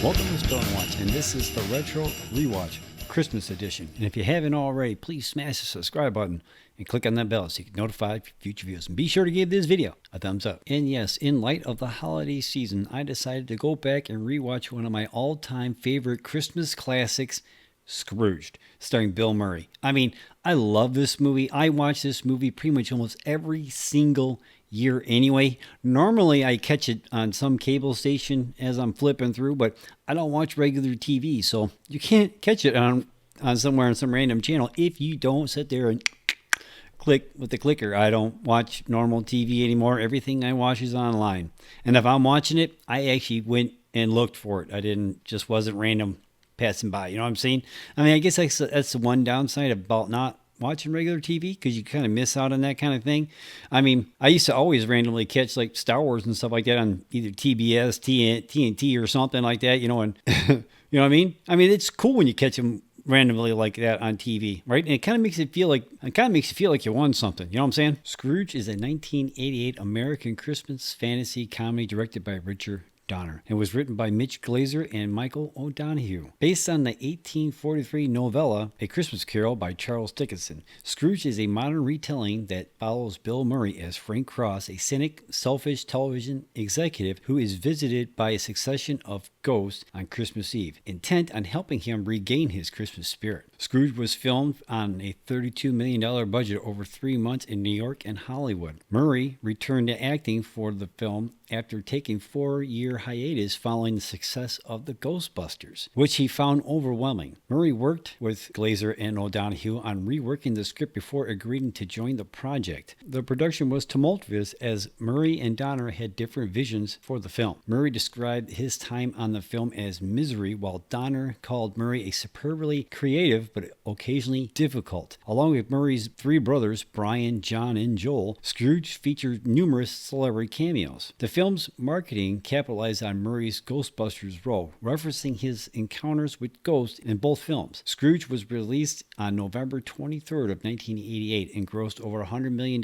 Welcome to Stone Watch, and this is the Retro Rewatch Christmas Edition. And if you haven't already, please smash the subscribe button and click on that bell so you can notify future videos. And be sure to give this video a thumbs up. And yes, in light of the holiday season, I decided to go back and rewatch one of my all-time favorite Christmas classics, Scrooged, starring Bill Murray. I mean, I love this movie. I watch this movie pretty much almost every single year anyway. Normally I catch it on some cable station as I'm flipping through, but I don't watch regular TV, so you can't catch it on somewhere on some random channel if you don't sit there and click with the clicker. I don't watch normal TV anymore. Everything I watch is online. And if I'm watching it, I actually went and looked for it. I didn't, just wasn't random passing by. You know what I'm saying? I mean, I guess that's the one downside about not watching regular TV, because you kind of miss out on that kind of thing. I mean, I used to always randomly catch like Star Wars and stuff like that on either TBS, TNT, or something like that, you know, and you know what I mean? I mean, it's cool when you catch them randomly like that on TV, right? And it kind of makes you feel like you won something. You know what I'm saying? Scrooge is a 1988 American Christmas fantasy comedy directed by Richard Donner and was written by Mitch Glazer and Michael O'Donoghue. Based on the 1843 novella A Christmas Carol by Charles Dickens, Scrooge is a modern retelling that follows Bill Murray as Frank Cross, a cynic, selfish television executive who is visited by a succession of ghosts on Christmas Eve, intent on helping him regain his Christmas spirit. Scrooge was filmed on a $32 million budget over 3 months in New York and Hollywood. Murray returned to acting for the film after taking 4-year hiatus following the success of the Ghostbusters, which he found overwhelming. Murray worked with Glazer and O'Donoghue on reworking the script before agreeing to join the project. The production was tumultuous as Murray and Donner had different visions for the film. Murray described his time on the film as misery, while Donner called Murray a superbly creative but occasionally difficult. Along with Murray's 3 brothers, Brian, John, and Joel, Scrooge featured numerous celebrity cameos. The film's marketing capitalized on Murray's Ghostbusters role, referencing his encounters with ghosts in both films. Scrooge was released on November 23rd of 1988 and grossed over $100 million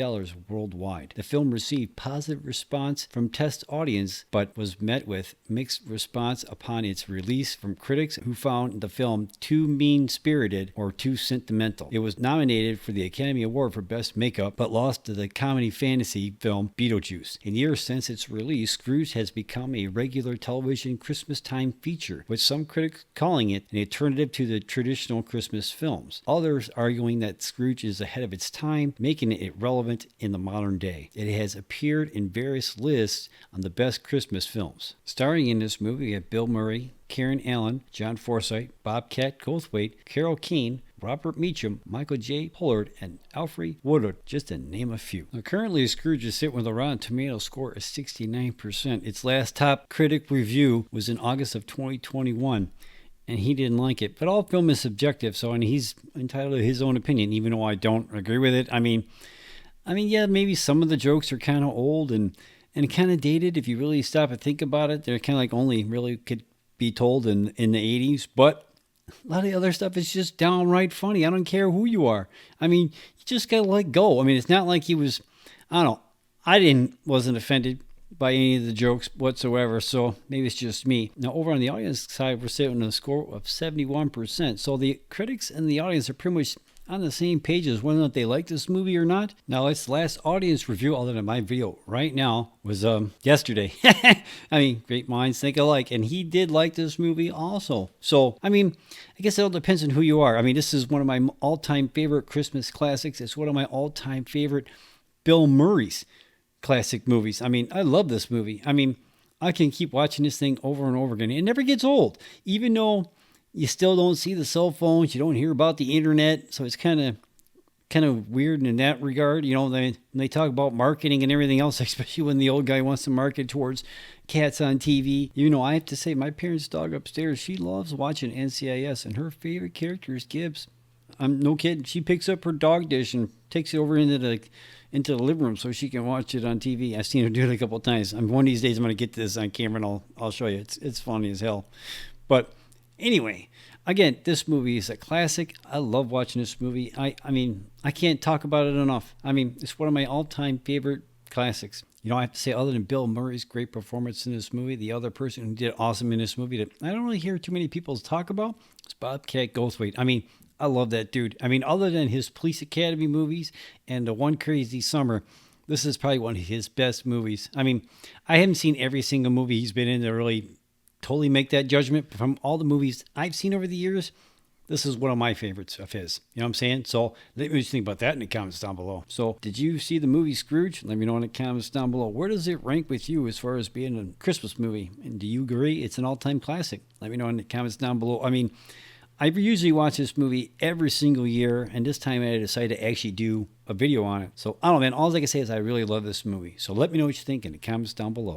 worldwide. The film received positive response from test audience, but was met with mixed response upon its release from critics who found the film too mean-spirited or too sentimental. It was nominated for the Academy Award for Best Makeup, but lost to the comedy fantasy film Beetlejuice. In years since its release, Scrooge has become a regular television Christmas time feature, with some critics calling it an alternative to the traditional Christmas films. Others arguing that Scrooge is ahead of its time, making it relevant in the modern day. It has appeared in various lists on the best Christmas films. Starring in this movie are Bill Murray, Karen Allen, John Forsythe, Bobcat Goldthwait, Carol Kane, Robert Meacham, Michael J. Pollard, and Alfred Woodard, just to name a few. Now, currently, Scrooge is sitting with a Rotten Tomatoes score of 69%. Its last top critic review was in August of 2021, and he didn't like it. But all film is subjective, and he's entitled to his own opinion, even though I don't agree with it. I mean, yeah, maybe some of the jokes are kind of old and kind of dated. If you really stop and think about it, they're kind of like only really could be told in the 80s, but a lot of the other stuff is just downright funny. I don't care who you are. I mean, you just gotta let go. I mean, it's not like he was, I don't know, wasn't offended by any of the jokes whatsoever, so maybe it's just me. Now, over on the audience side, we're sitting on a score of 71%, so the critics and the audience are pretty much on the same page as whether or not they like this movie or not. Now, its last audience review, other than my video right now, was yesterday. I mean, great minds think alike, and he did like this movie also. So, I mean, I guess it all depends on who you are. I mean, this is one of my all-time favorite Christmas classics. It's one of my all-time favorite Bill Murray's classic movies. I mean, I love this movie. I mean, I can keep watching this thing over and over again. It never gets old, even though you still don't see the cell phones. You don't hear about the internet. So it's kind of weird in that regard. You know, when they talk about marketing and everything else, especially when the old guy wants to market towards cats on TV. You know, I have to say, my parents' dog upstairs, she loves watching NCIS, and her favorite character is Gibbs. I'm no kidding. She picks up her dog dish and takes it over into the living room so she can watch it on TV. I've seen her do it a couple of times. One of these days I'm going to get this on camera and I'll show you. It's funny as hell. But anyway, again, this movie is a classic. I love watching this movie. I mean, I can't talk about it enough. I mean, it's one of my all-time favorite classics. You know, I have to say, other than Bill Murray's great performance in this movie, the other person who did awesome in this movie that I don't really hear too many people talk about is Bobcat Goldthwait. I mean, I love that dude. I mean, other than his Police Academy movies and the One Crazy Summer, this is probably one of his best movies. I mean, I haven't seen every single movie he's been in to really totally make that judgment. But from all the movies I've seen over the years, this is one of my favorites of his. You know what I'm saying? So let me just think about that in the comments down below. So did you see the movie Scrooged? Let me know in the comments down below. Where does it rank with you as far as being a Christmas movie? And do you agree it's an all-time classic? Let me know in the comments down below. I mean, I usually watch this movie every single year, and this time I decided to actually do a video on it. So I don't know, man. All I can say is I really love this movie. So let me know what you think in the comments down below.